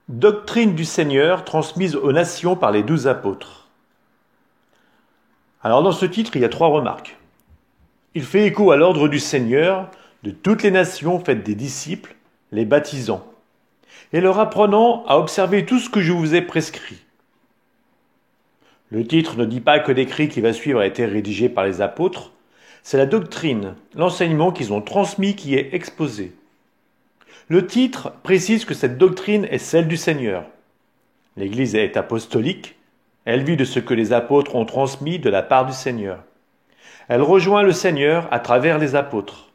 Doctrine du Seigneur transmise aux nations par les 12 apôtres. Alors dans ce titre, il y a 3 remarques. Il fait écho à l'ordre du Seigneur, de toutes les nations faites des disciples, les baptisant, et leur apprenant à observer tout ce que je vous ai prescrit. Le titre ne dit pas que l'écrit qui va suivre a été rédigé par les apôtres, c'est la doctrine, l'enseignement qu'ils ont transmis qui est exposé. Le titre précise que cette doctrine est celle du Seigneur. L'Église est apostolique, elle vit de ce que les apôtres ont transmis de la part du Seigneur. Elle rejoint le Seigneur à travers les apôtres.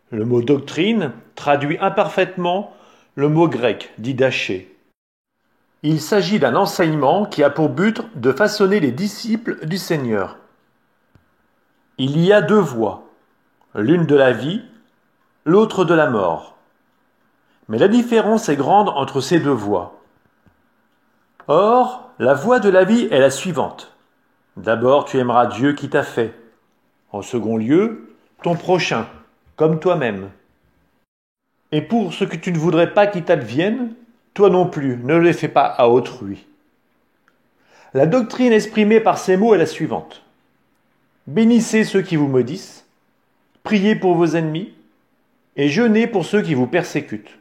Le mot doctrine traduit imparfaitement le mot grec didaché. Il s'agit d'un enseignement qui a pour but de façonner les disciples du Seigneur. Il y a 2 voies, l'une de la vie, l'autre de la mort. Mais la différence est grande entre ces 2 voies. Or, la voie de la vie est la suivante. D'abord, tu aimeras Dieu qui t'a fait. En second lieu, ton prochain, comme toi-même. Et pour ce que tu ne voudrais pas qu'il t'advienne, toi non plus, ne le fais pas à autrui. La doctrine exprimée par ces mots est la suivante. Bénissez ceux qui vous maudissent, priez pour vos ennemis, et jeûnez pour ceux qui vous persécutent.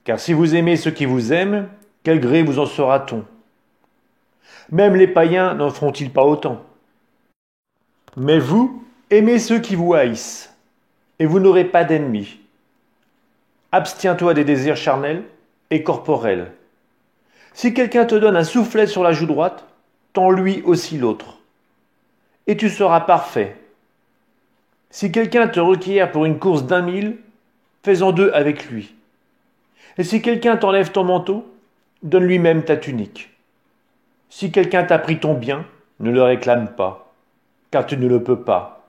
Car si vous aimez ceux qui vous aiment, quel gré vous en sera-t-on? Même les païens n'en feront-ils pas autant? Mais vous, aimez ceux qui vous haïssent, et vous n'aurez pas d'ennemis. Abstiens-toi des désirs charnels et corporels. Si quelqu'un te donne un soufflet sur la joue droite, tends-lui aussi l'autre. Et tu seras parfait. Si quelqu'un te requiert pour une course d'1 000, fais-en 2 avec lui. Et si quelqu'un t'enlève ton manteau, donne-lui même ta tunique. Si quelqu'un t'a pris ton bien, ne le réclame pas, car tu ne le peux pas.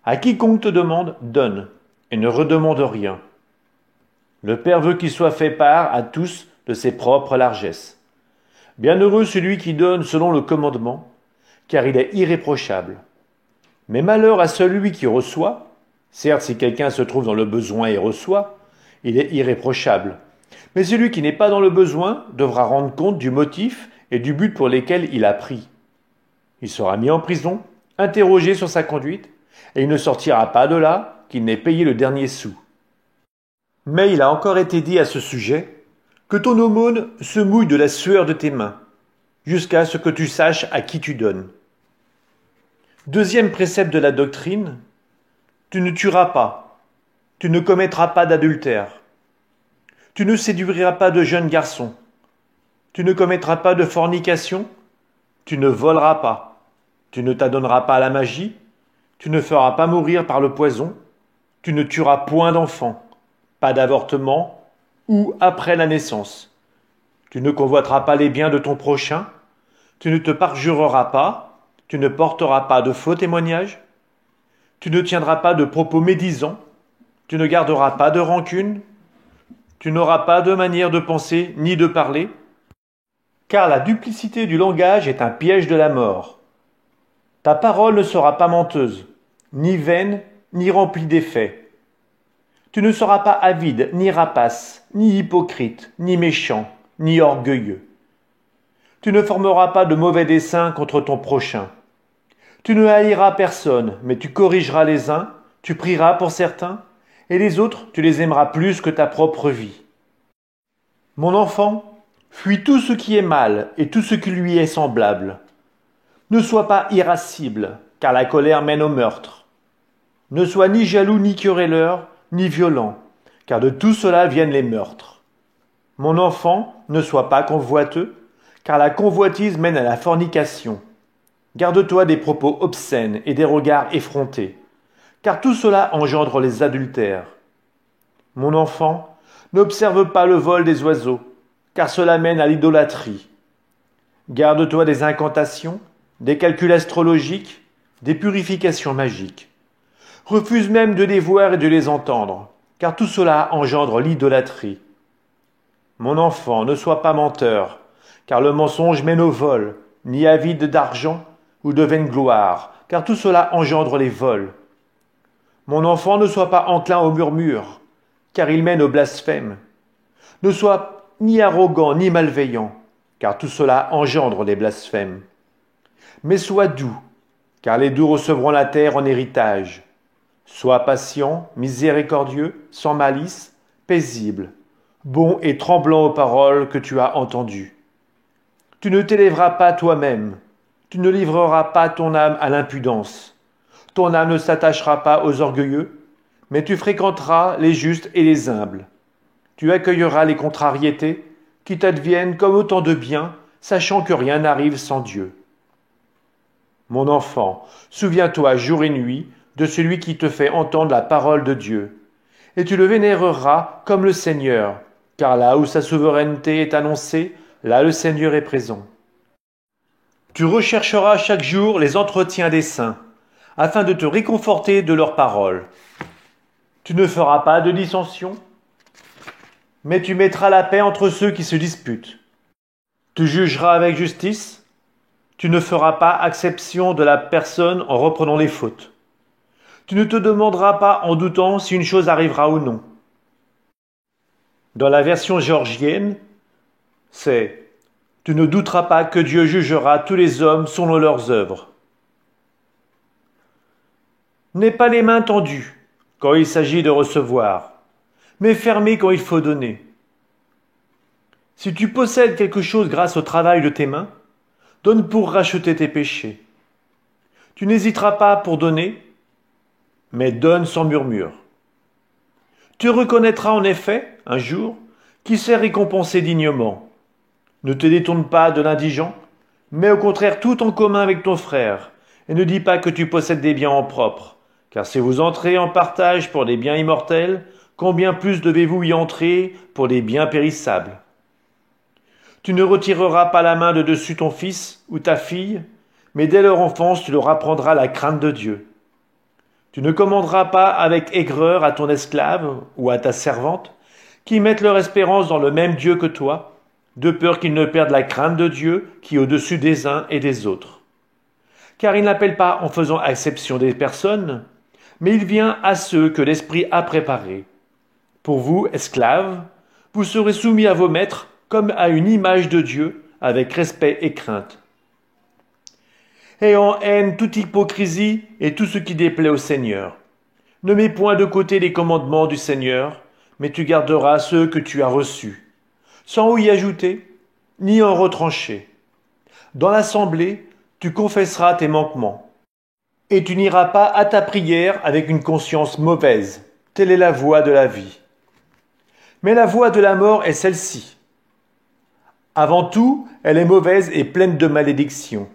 À quiconque te demande, donne, et ne redemande rien. Le Père veut qu'il soit fait part à tous de ses propres largesses. Bienheureux celui qui donne selon le commandement, car il est irréprochable. Mais malheur à celui qui reçoit, certes si quelqu'un se trouve dans le besoin et reçoit, il est irréprochable. Mais celui qui n'est pas dans le besoin devra rendre compte du motif et du but pour lesquels il a pris. Il sera mis en prison, interrogé sur sa conduite, et il ne sortira pas de là qu'il n'ait payé le dernier sou. Mais il a encore été dit à ce sujet que ton aumône se mouille de la sueur de tes mains, jusqu'à ce que tu saches à qui tu donnes. Deuxième précepte de la doctrine, tu ne tueras pas. Tu ne commettras pas d'adultère. Tu ne séduiras pas de jeunes garçons. Tu ne commettras pas de fornication. Tu ne voleras pas. Tu ne t'adonneras pas à la magie. Tu ne feras pas mourir par le poison. Tu ne tueras point d'enfant. Pas d'avortement ou après la naissance. Tu ne convoiteras pas les biens de ton prochain. Tu ne te parjureras pas. Tu ne porteras pas de faux témoignages. Tu ne tiendras pas de propos médisants. Tu ne garderas pas de rancune, tu n'auras pas de manière de penser ni de parler, car la duplicité du langage est un piège de la mort. Ta parole ne sera pas menteuse, ni vaine, ni remplie d'effets. Tu ne seras pas avide, ni rapace, ni hypocrite, ni méchant, ni orgueilleux. Tu ne formeras pas de mauvais desseins contre ton prochain. Tu ne haïras personne, mais tu corrigeras les uns, tu prieras pour certains, et les autres, tu les aimeras plus que ta propre vie. Mon enfant, fuis tout ce qui est mal et tout ce qui lui est semblable. Ne sois pas irascible, car la colère mène au meurtre. Ne sois ni jaloux, ni querelleur, ni violent, car de tout cela viennent les meurtres. Mon enfant, ne sois pas convoiteux, car la convoitise mène à la fornication. Garde-toi des propos obscènes et des regards effrontés, car tout cela engendre les adultères. Mon enfant, n'observe pas le vol des oiseaux, car cela mène à l'idolâtrie. Garde-toi des incantations, des calculs astrologiques, des purifications magiques. Refuse même de les voir et de les entendre, car tout cela engendre l'idolâtrie. Mon enfant, ne sois pas menteur, car le mensonge mène au vol, ni avide d'argent ou de vaine gloire, car tout cela engendre les vols. Mon enfant, ne sois pas enclin au murmure, car il mène au blasphème. Ne sois ni arrogant ni malveillant, car tout cela engendre les blasphèmes. Mais sois doux, car les doux recevront la terre en héritage. Sois patient, miséricordieux, sans malice, paisible, bon et tremblant aux paroles que tu as entendues. Tu ne t'élèveras pas toi-même, tu ne livreras pas ton âme à l'impudence. Ton âme ne s'attachera pas aux orgueilleux, mais tu fréquenteras les justes et les humbles. Tu accueilleras les contrariétés qui t'adviennent comme autant de biens, sachant que rien n'arrive sans Dieu. Mon enfant, souviens-toi jour et nuit de celui qui te fait entendre la parole de Dieu, et tu le vénéreras comme le Seigneur, car là où sa souveraineté est annoncée, là le Seigneur est présent. Tu rechercheras chaque jour les entretiens des saints, afin de te réconforter de leurs paroles. Tu ne feras pas de dissension, mais tu mettras la paix entre ceux qui se disputent. Tu jugeras avec justice, tu ne feras pas acception de la personne en reprenant les fautes. Tu ne te demanderas pas en doutant si une chose arrivera ou non. Dans la version géorgienne, c'est « Tu ne douteras pas que Dieu jugera tous les hommes selon leurs œuvres. » N'aie pas les mains tendues quand il s'agit de recevoir, mais fermées quand il faut donner. Si tu possèdes quelque chose grâce au travail de tes mains, donne pour racheter tes péchés. Tu n'hésiteras pas pour donner, mais donne sans murmure. Tu reconnaîtras en effet, un jour, qui s'est récompensé dignement. Ne te détourne pas de l'indigent, mais au contraire tout en commun avec ton frère, et ne dis pas que tu possèdes des biens en propre, car si vous entrez en partage pour des biens immortels, combien plus devez-vous y entrer pour des biens périssables? Tu ne retireras pas la main de dessus ton fils ou ta fille, mais dès leur enfance tu leur apprendras la crainte de Dieu. Tu ne commanderas pas avec aigreur à ton esclave ou à ta servante, qui mettent leur espérance dans le même Dieu que toi, de peur qu'ils ne perdent la crainte de Dieu qui est au-dessus des uns et des autres. Car il n'appelle pas en faisant exception des personnes, mais il vient à ceux que l'Esprit a préparés. Pour vous, esclaves, vous serez soumis à vos maîtres comme à une image de Dieu, avec respect et crainte. Ayant haine toute hypocrisie et tout ce qui déplaît au Seigneur. Ne mets point de côté les commandements du Seigneur, mais tu garderas ceux que tu as reçus, sans y ajouter, ni en retrancher. Dans l'assemblée, tu confesseras tes manquements, et tu n'iras pas à ta prière avec une conscience mauvaise. Telle est la voie de la vie. Mais la voie de la mort est celle-ci. Avant tout, elle est mauvaise et pleine de malédictions.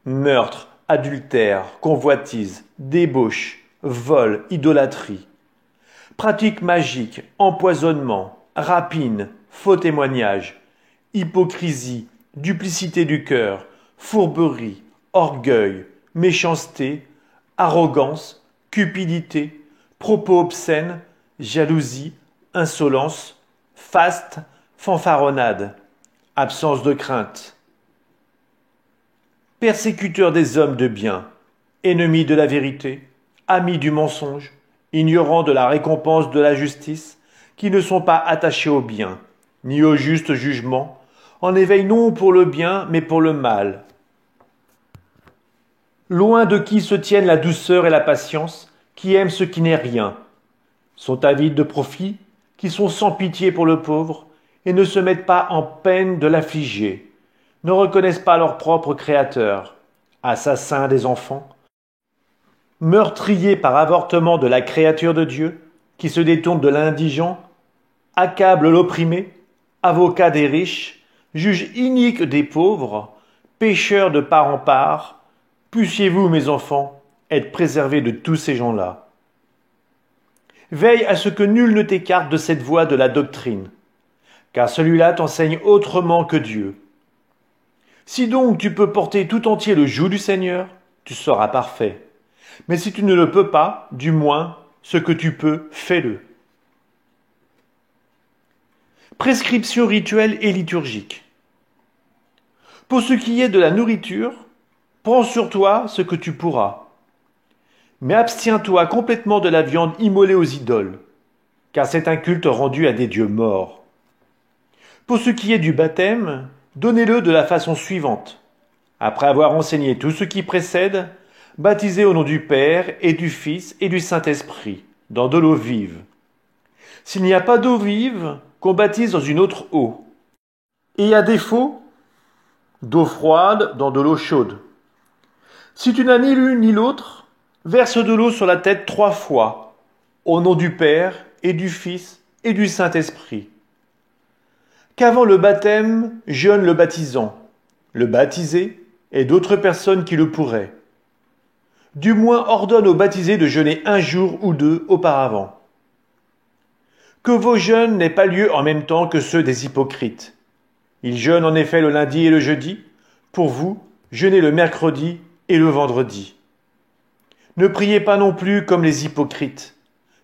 Meurtre, adultère, convoitise, débauche, vol, idolâtrie. Pratiques magiques, empoisonnement, rapine, faux témoignage, hypocrisie, duplicité du cœur, fourberie, orgueil, méchanceté, arrogance, cupidité, propos obscènes, jalousie, insolence, faste, fanfaronnade, absence de crainte. Persécuteurs des hommes de bien, ennemis de la vérité, amis du mensonge, ignorants de la récompense de la justice, qui ne sont pas attachés au bien, ni au juste jugement, en éveil non pour le bien, mais pour le mal. Loin de qui se tiennent la douceur et la patience, qui aiment ce qui n'est rien, sont avides de profit, qui sont sans pitié pour le pauvre, et ne se mettent pas en peine de l'affliger, ne reconnaissent pas leur propre Créateur, assassins des enfants, meurtriers par avortement de la créature de Dieu, qui se détournent de l'indigent, accablent l'opprimé, avocats des riches, juges iniques des pauvres, pécheurs de part en part. Puissiez-vous, mes enfants, être préservés de tous ces gens-là. Veille à ce que nul ne t'écarte de cette voie de la doctrine, car celui-là t'enseigne autrement que Dieu. Si donc tu peux porter tout entier le joug du Seigneur, tu seras parfait. Mais si tu ne le peux pas, du moins, ce que tu peux, fais-le. Prescription rituelle et liturgique. Pour ce qui est de la nourriture, prends sur toi ce que tu pourras. Mais abstiens-toi complètement de la viande immolée aux idoles, car c'est un culte rendu à des dieux morts. Pour ce qui est du baptême, donnez-le de la façon suivante. Après avoir enseigné tout ce qui précède, baptisez au nom du Père et du Fils et du Saint-Esprit, dans de l'eau vive. S'il n'y a pas d'eau vive, qu'on baptise dans une autre eau. Et à défaut, d'eau froide dans de l'eau chaude. Si tu n'as ni l'une ni l'autre, verse de l'eau sur la tête 3 fois, au nom du Père et du Fils et du Saint-Esprit. Qu'avant le baptême, jeûne le baptisant, le baptisé et d'autres personnes qui le pourraient. Du moins ordonne aux baptisés de jeûner 1 jour ou 2 auparavant. Que vos jeûnes n'aient pas lieu en même temps que ceux des hypocrites. Ils jeûnent en effet le lundi et le jeudi. Pour vous, jeûnez le mercredi et le vendredi. Ne priez pas non plus comme les hypocrites,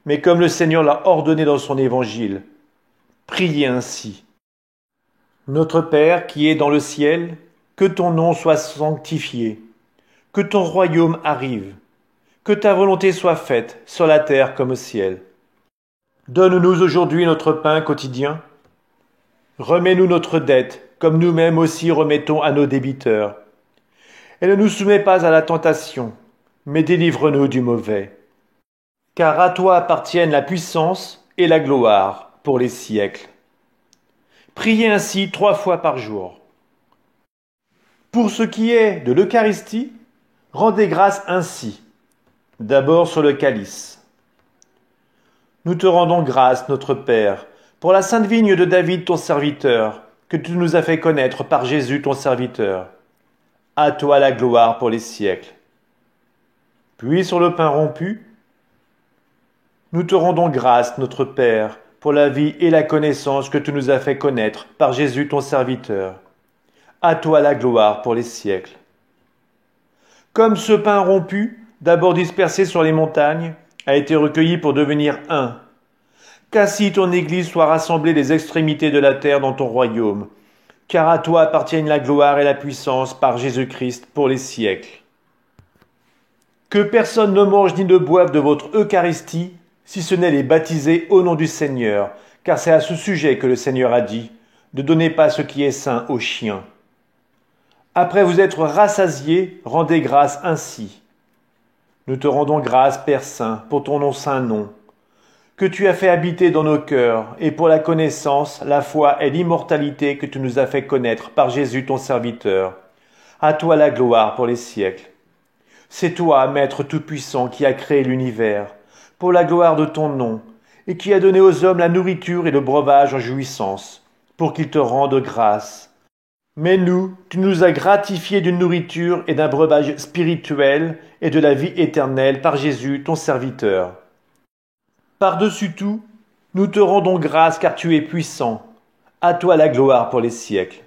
mais comme le Seigneur l'a ordonné dans son évangile. Priez ainsi. Notre Père qui es dans le ciel, que ton nom soit sanctifié, que ton royaume arrive, que ta volonté soit faite sur la terre comme au ciel. Donne-nous aujourd'hui notre pain quotidien. Remets-nous notre dette, comme nous-mêmes aussi remettons à nos débiteurs. Et ne nous soumets pas à la tentation, mais délivre-nous du mauvais. Car à toi appartiennent la puissance et la gloire pour les siècles. Priez ainsi 3 fois par jour. Pour ce qui est de l'Eucharistie, rendez grâce ainsi. D'abord sur le calice. Nous te rendons grâce, notre Père, pour la sainte vigne de David, ton serviteur, que tu nous as fait connaître par Jésus, ton serviteur. À toi la gloire pour les siècles. Puis sur le pain rompu, nous te rendons grâce, notre Père, pour la vie et la connaissance que tu nous as fait connaître par Jésus, ton serviteur. À toi la gloire pour les siècles. Comme ce pain rompu, d'abord dispersé sur les montagnes, a été recueilli pour devenir un, qu'ainsi ton Église soit rassemblée des extrémités de la terre dans ton royaume, car à toi appartiennent la gloire et la puissance par Jésus-Christ pour les siècles. Que personne ne mange ni ne boive de votre Eucharistie, si ce n'est les baptisés au nom du Seigneur, car c'est à ce sujet que le Seigneur a dit, ne donnez pas ce qui est saint aux chiens. Après vous être rassasiés, rendez grâce ainsi. Nous te rendons grâce, Père Saint, pour ton nom saint nom, que tu as fait habiter dans nos cœurs, et pour la connaissance, la foi et l'immortalité que tu nous as fait connaître par Jésus ton serviteur. À toi la gloire pour les siècles. C'est toi, Maître Tout-Puissant, qui as créé l'univers, pour la gloire de ton nom, et qui as donné aux hommes la nourriture et le breuvage en jouissance, pour qu'ils te rendent grâce. Mais nous, tu nous as gratifiés d'une nourriture et d'un breuvage spirituel et de la vie éternelle par Jésus, ton serviteur. Par-dessus tout, nous te rendons grâce car tu es puissant. À toi la gloire pour les siècles.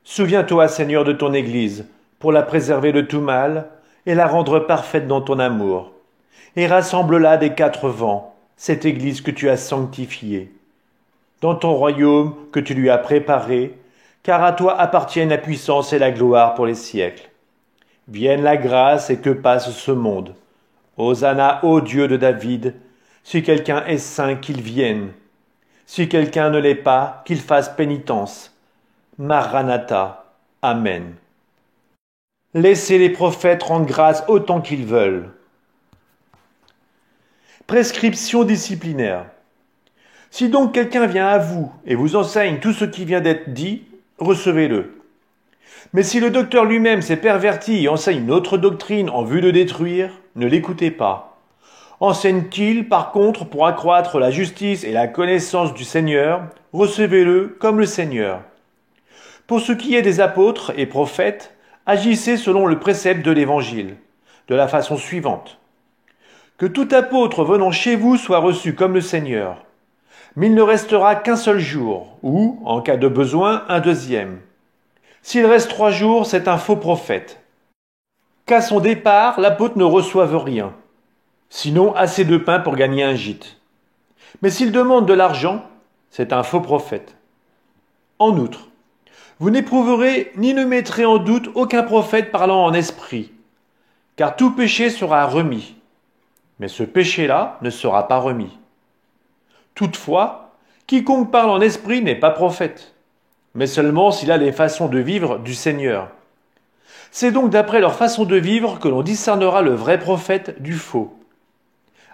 Souviens-toi, Seigneur, de ton Église, pour la préserver de tout mal et la rendre parfaite dans ton amour. Et rassemble-la des 4 vents, cette Église que tu as sanctifiée, dans ton royaume que tu lui as préparé, car à toi appartiennent la puissance et la gloire pour les siècles. Vienne la grâce et que passe ce monde. Hosanna, ô Dieu de David, si quelqu'un est saint, qu'il vienne. Si quelqu'un ne l'est pas, qu'il fasse pénitence. Maranatha. Amen. Laissez les prophètes rendre grâce autant qu'ils veulent. Prescription disciplinaire. Si donc quelqu'un vient à vous et vous enseigne tout ce qui vient d'être dit, recevez-le. Mais si le docteur lui-même s'est perverti et enseigne une autre doctrine en vue de détruire, ne l'écoutez pas. Enseigne-t-il par contre pour accroître la justice et la connaissance du Seigneur, recevez-le comme le Seigneur. Pour ce qui est des apôtres et prophètes, agissez selon le précepte de l'Évangile, de la façon suivante. Que tout apôtre venant chez vous soit reçu comme le Seigneur. Mais il ne restera qu'un seul jour, ou, en cas de besoin, un deuxième. S'il reste 3 jours, c'est un faux prophète. Qu'à son départ, l'apôtre ne reçoive rien, sinon assez de pain pour gagner un gîte. Mais s'il demande de l'argent, c'est un faux prophète. En outre, vous n'éprouverez ni ne mettrez en doute aucun prophète parlant en esprit, car tout péché sera remis, mais ce péché-là ne sera pas remis. Toutefois, Quiconque parle en esprit n'est pas prophète, mais seulement s'il a les façons de vivre du Seigneur. C'est donc d'après leur façon de vivre que l'on discernera le vrai prophète du faux.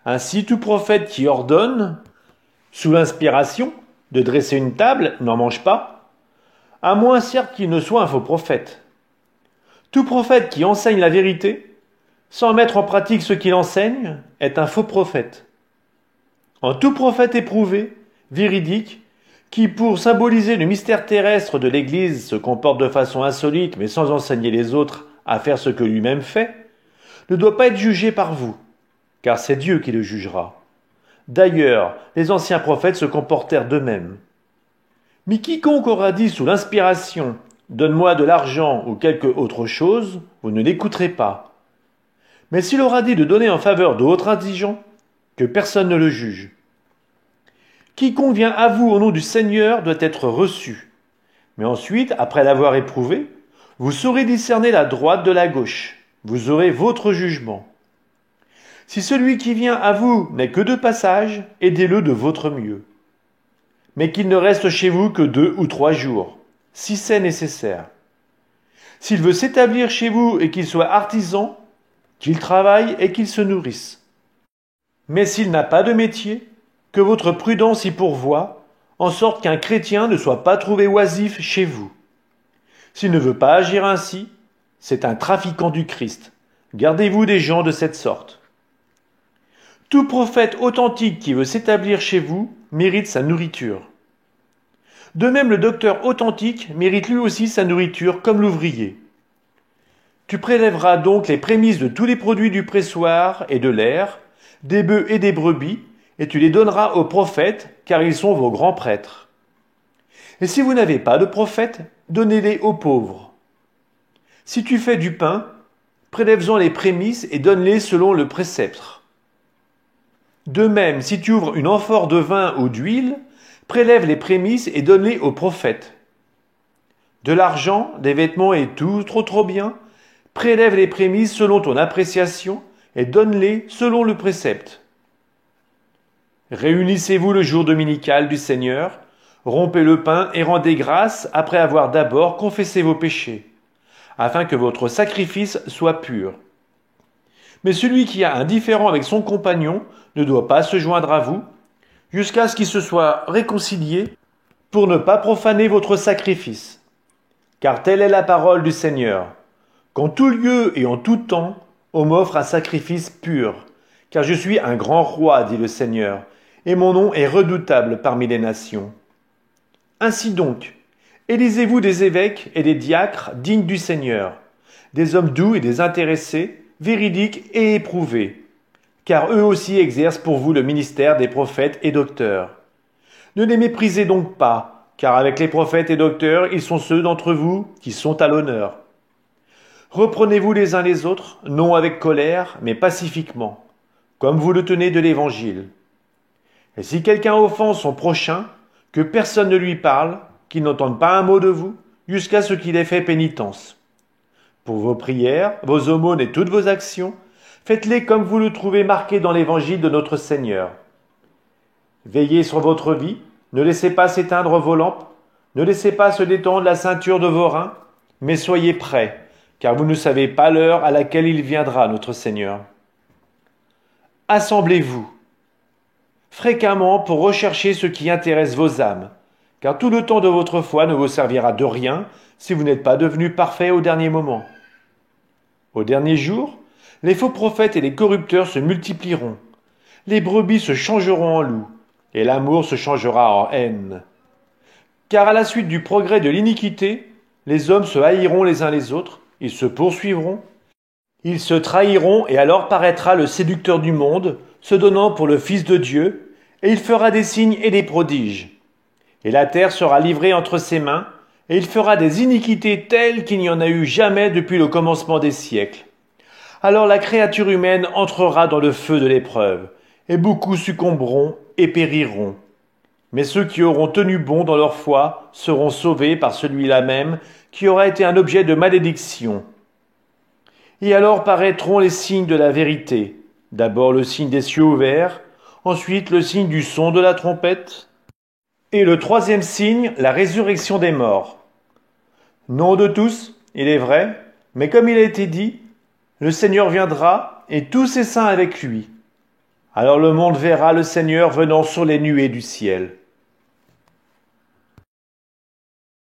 Ainsi, tout prophète qui ordonne, sous l'inspiration, de dresser une table n'en mange pas, à moins certes qu'il ne soit un faux prophète. Tout prophète qui enseigne la vérité, sans mettre en pratique ce qu'il enseigne, est un faux prophète. En tout prophète éprouvé, véridique, qui pour symboliser le mystère terrestre de l'Église se comporte de façon insolite mais sans enseigner les autres à faire ce que lui-même fait, ne doit pas être jugé par vous, car c'est Dieu qui le jugera. D'ailleurs, les anciens prophètes se comportèrent d'eux-mêmes. Mais quiconque aura dit sous l'inspiration « Donne-moi de l'argent ou quelque autre chose », vous ne l'écouterez pas. Mais s'il aura dit de donner en faveur d'autres indigents, que personne ne le juge. Quiconque vient à vous au nom du Seigneur doit être reçu. Mais ensuite, après l'avoir éprouvé, vous saurez discerner la droite de la gauche. Vous aurez votre jugement. Si celui qui vient à vous n'est que de passage, aidez-le de votre mieux. Mais qu'il ne reste chez vous que 2 ou 3 jours, si c'est nécessaire. S'il veut s'établir chez vous et qu'il soit artisan, qu'il travaille et qu'il se nourrisse. Mais s'il n'a pas de métier, que votre prudence y pourvoie, en sorte qu'un chrétien ne soit pas trouvé oisif chez vous. S'il ne veut pas agir ainsi, c'est un trafiquant du Christ. Gardez-vous des gens de cette sorte. Tout prophète authentique qui veut s'établir chez vous mérite sa nourriture. De même, le docteur authentique mérite lui aussi sa nourriture comme l'ouvrier. Tu prélèveras donc les prémices de tous les produits du pressoir et de l'aire, des bœufs et des brebis, et tu les donneras aux prophètes, car ils sont vos grands prêtres. Et si vous n'avez pas de prophètes, donnez-les aux pauvres. Si tu fais du pain, prélève-en les prémices et donne-les selon le préceptre. De même, si tu ouvres une amphore de vin ou d'huile, prélève les prémices et donne-les aux prophètes. De l'argent, des vêtements et tout, trop bien, prélève les prémices selon ton appréciation et donne-les selon le précepte. Réunissez-vous le jour dominical du Seigneur, rompez le pain et rendez grâce après avoir d'abord confessé vos péchés, afin que votre sacrifice soit pur. Mais celui qui a un différend avec son compagnon ne doit pas se joindre à vous, jusqu'à ce qu'il se soit réconcilié, pour ne pas profaner votre sacrifice. Car telle est la parole du Seigneur. Qu'en tout lieu et en tout temps, on m'offre un sacrifice pur, car je suis un grand roi, dit le Seigneur, et mon nom est redoutable parmi les nations. Ainsi donc, élisez-vous des évêques et des diacres dignes du Seigneur, des hommes doux et désintéressés, véridiques et éprouvés, car eux aussi exercent pour vous le ministère des prophètes et docteurs. Ne les méprisez donc pas, car avec les prophètes et docteurs, ils sont ceux d'entre vous qui sont à l'honneur. Reprenez-vous les uns les autres, non avec colère, mais pacifiquement, comme vous le tenez de l'Évangile. Et si quelqu'un offense son prochain, que personne ne lui parle, qu'il n'entende pas un mot de vous, jusqu'à ce qu'il ait fait pénitence. Pour vos prières, vos aumônes et toutes vos actions, faites-les comme vous le trouvez marqué dans l'Évangile de notre Seigneur. Veillez sur votre vie, ne laissez pas s'éteindre vos lampes, ne laissez pas se détendre la ceinture de vos reins, mais soyez prêts, car vous ne savez pas l'heure à laquelle il viendra, notre Seigneur. Assemblez-vous fréquemment pour rechercher ce qui intéresse vos âmes, car tout le temps de votre foi ne vous servira de rien si vous n'êtes pas devenu parfait au dernier moment. Au dernier jour, les faux prophètes et les corrupteurs se multiplieront, les brebis se changeront en loups, et l'amour se changera en haine. Car à la suite du progrès de l'iniquité, les hommes se haïront les uns les autres, ils se poursuivront, ils se trahiront, et alors paraîtra le séducteur du monde, se donnant pour le Fils de Dieu, et il fera des signes et des prodiges. Et la terre sera livrée entre ses mains, et il fera des iniquités telles qu'il n'y en a eu jamais depuis le commencement des siècles. Alors la créature humaine entrera dans le feu de l'épreuve, et beaucoup succomberont et périront. Mais ceux qui auront tenu bon dans leur foi seront sauvés par celui-là même qui aura été un objet de malédiction. Et alors paraîtront les signes de la vérité, d'abord le signe des cieux ouverts, ensuite le signe du son de la trompette, Et le troisième signe, la résurrection des morts. Non de tous, il est vrai, mais comme il a été dit, le Seigneur viendra et tous ses saints avec lui. Alors le monde verra le Seigneur venant sur les nuées du ciel.